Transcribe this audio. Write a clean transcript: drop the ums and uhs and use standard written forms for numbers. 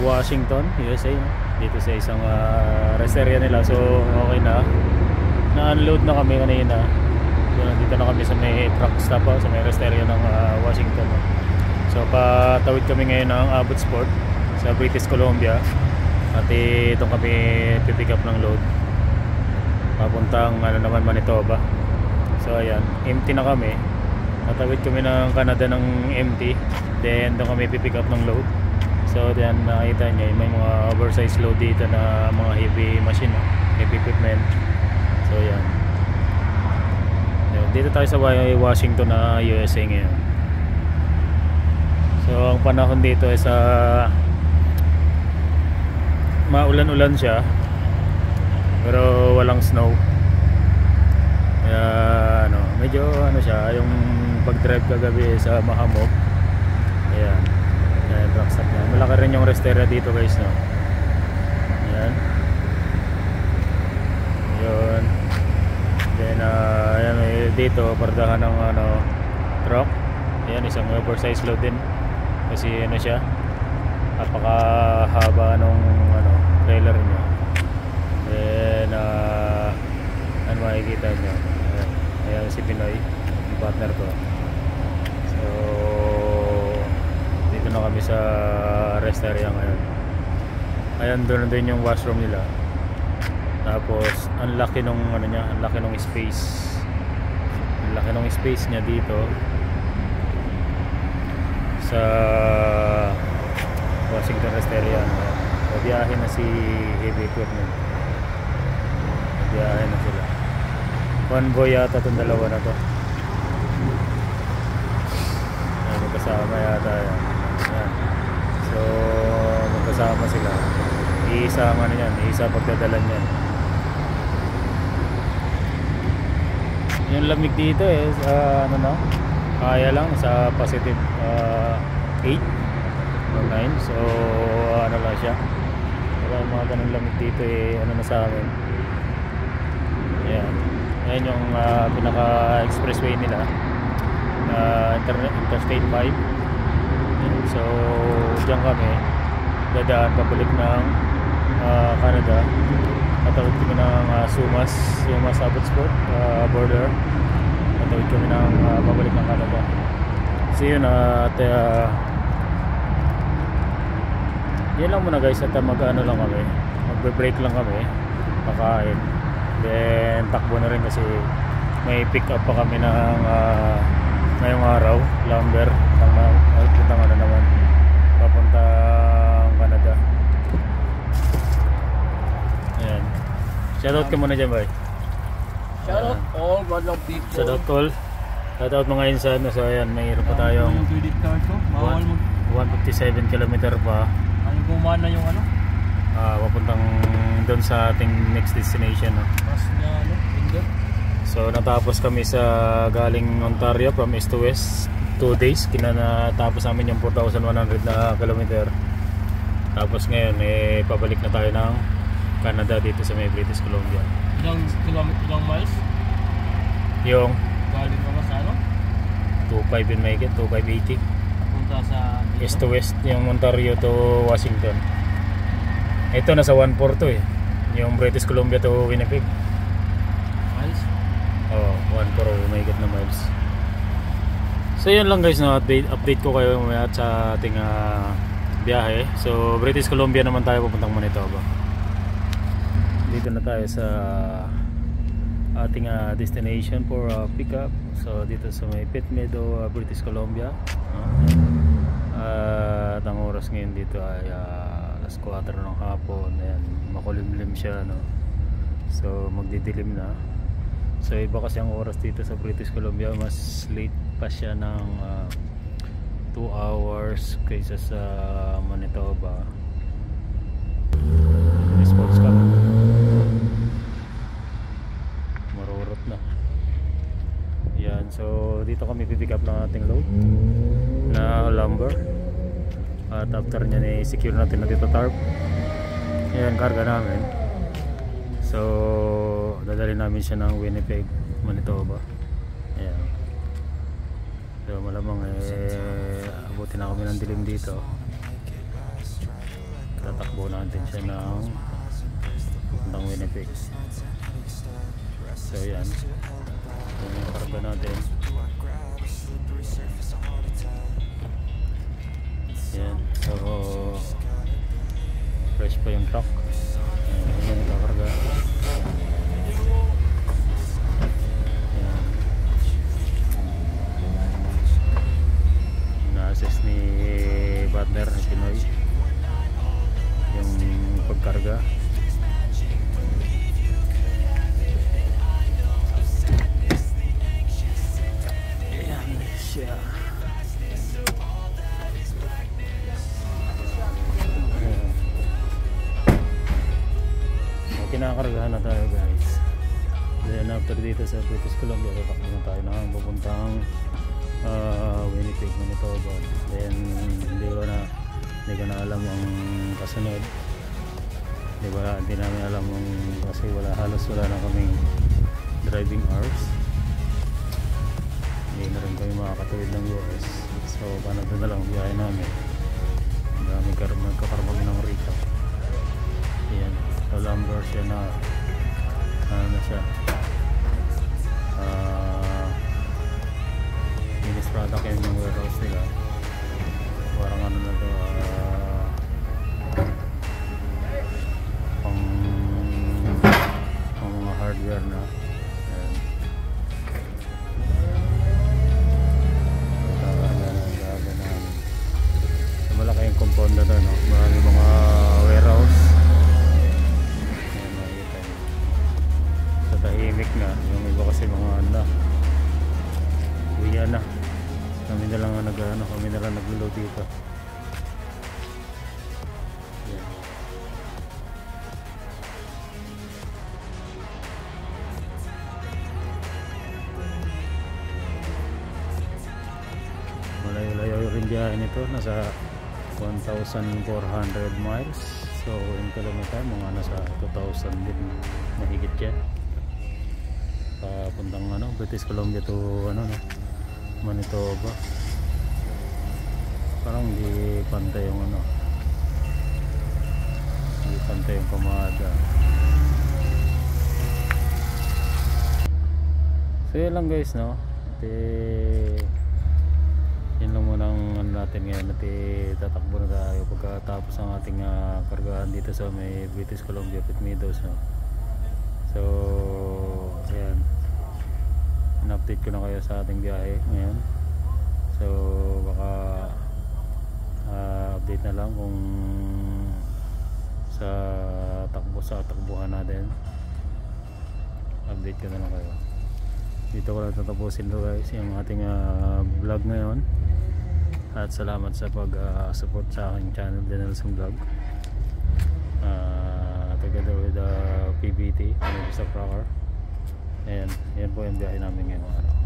Washington, USA, no? Dito sa isang rest area nila. So okay na, na-unload na kami kanina. So nandito na kami sa may truck stop, sa may rest area ng Washington, no? So patawid kami ngayon ng Abbotsford sa British Columbia. At itong kami pipick up ng load papuntang naman Manitoba. So ayan, empty na kami. Tatawid kami ng Canada ng empty. Then doon kami pipick up ng load. So then nakita nyo may mga oversized load dito na mga heavy machine, heavy equipment. So ayan, dito tayo sa Washington na USA ngayon. So ang panahon dito ay sa maulan-ulan siya pero walang snow. Kaya medyo siya, yung pag-drive kagabi sa mahamog. Ayan, truck stop na. Malaki rin yung rest area dito guys, no? Ayan. Yun. Then ayan, dito pardahan ng truck. Ayan, isang oversized load din kasi siya, napakahaba nung trailer niya. Then makikita nyo, ayan si Pinoy, yung partner ko. So dito na kami sa rest area ngayon. Ayan, doon din yung washroom nila. Tapos ang laki nung niya, ang laki nung space. Ang laki nung space niya dito sa Washington rest area. Biyahe na si heavy equipment. Biyahe na sila. Convoy yata itong dalawa na to. Ayan, magkasama yata yan. Ayan. So magkasama sila. Iisa ang yan, iisa pagdadalan yan. Yung lamig dito sa kaya lang sa positive 8 or 9. So lang siya. Wala mga ganun lamig dito na sa amin. Ayan. Ayan yung pinaka expressway nila, Interstate 5. Ayan. So diyan kami dadaan pabalik ng Canada. Tatawid kami ng Sumas Abbotsford border. Tatawid kami ng pabalik ng Canada. So yun, at yan lang muna guys, at mag-ano lang kami, magbe-break lang kami, kakain, then takbo na rin kasi may pick up pa kami ng ngayong araw, lumber puntang naman papuntang Canada. Ayan, shoutout ka muna dyan, boy. Shoutout all Badlang people. Shoutout all. Shoutout mga insan. So ayan, mayroon pa tayong 157 km pa. Gumana yung papuntang doon sa ating next destination, no? So natapos kami sa galing Ontario from east to west 2 days. Kinatapos namin yung 4,100 na kilometer. Tapos ngayon pabalik na tayo ng Canada dito sa may British Columbia. Ilang miles? Yung galing ka sa 2,500 yun, may 2,580 punta sa east to west, yung Ontario to Washington. Ito nasa 1,400 yung British Columbia to Winnipeg. Miles? 1,400 may na miles. So yun lang guys, no? Update ko kayo mamaya sa ating biyahe. So British Columbia naman tayo, pupuntang Manitoba. Dito na tayo sa ating destination for pickup. So dito sa may Pitt Meadow, British Columbia. At ang oras ngayon dito ay alas 4 ng hapon. Ayan, makulimlim siya, no? So magdidilim na. So iba kasi ang oras dito sa British Columbia, mas late pa siya ng 2 hours kaysa sa Manitoba. Response ka, marurot na. Yan, so dito kami pipick up ng ating load na lumber. At after nyan secure natin na dito tarp. Yan, karga namin. So dadalhin namin siya ng Winnipeg, Manitoba. Ayan. So malamang abutin na kami ng dilim dito. tatakbo natin siya ng papuntang Winnipeg. So yan, yung karga natin. Yan, so fresh pa yung truck. Yan, nakakarga. Yan, na-assist ni partner ni Pinoy yung pagkarga. Ayan siya. Kinakargahan na tayo guys. Then after dito sa British Columbia, tatakbo na tayo ng papuntang Winnipeg, Manitoba. Then hindi ko na alam ang kasunod. Hindi namin alam kasi halos wala na kaming driving hours. Hindi na rin kami makakatawid ng US. So Canada na lang biyahe namin. Magkakarmag ng Rita. Ayan, so lumber siya na ano siya, finished product yun yung warehouse nila. Parang ano na to, pang mga hardware na. Ayan, gaga namin. So malaki yung compound na to, no? Marami mga warehouse. Tahimik na, yung iba kasi mga uwi na. Kami na lang naglo-load dito. Yan. Malayo-layo rin biyahe nito, nasa 1,400 miles. So in kilometer mga nasa 2,000 din mahigit yan. Papuntang British Columbia to Manitoba. Parang hindi pantay yung hindi pantay yung pamada. So yun lang guys, no? Yun lang muna ang natin ngayon. Tatakbo na tayo pagkatapos ang ating kargahan dito sa may British Columbia Pitt Meadows, no? So ayan, in-update ko na kayo sa ating biyahe ngayon. So baka update na lang kung sa takbuhan natin, update ko na lang kayo. Dito ko lang tatapusin to guys yung ating vlog ngayon. At salamat sa pag-support sa aking channel, Janelson Vlog, together with PBT, sa Procker. Ayan, yan po yung biyahe namin ngayong araw.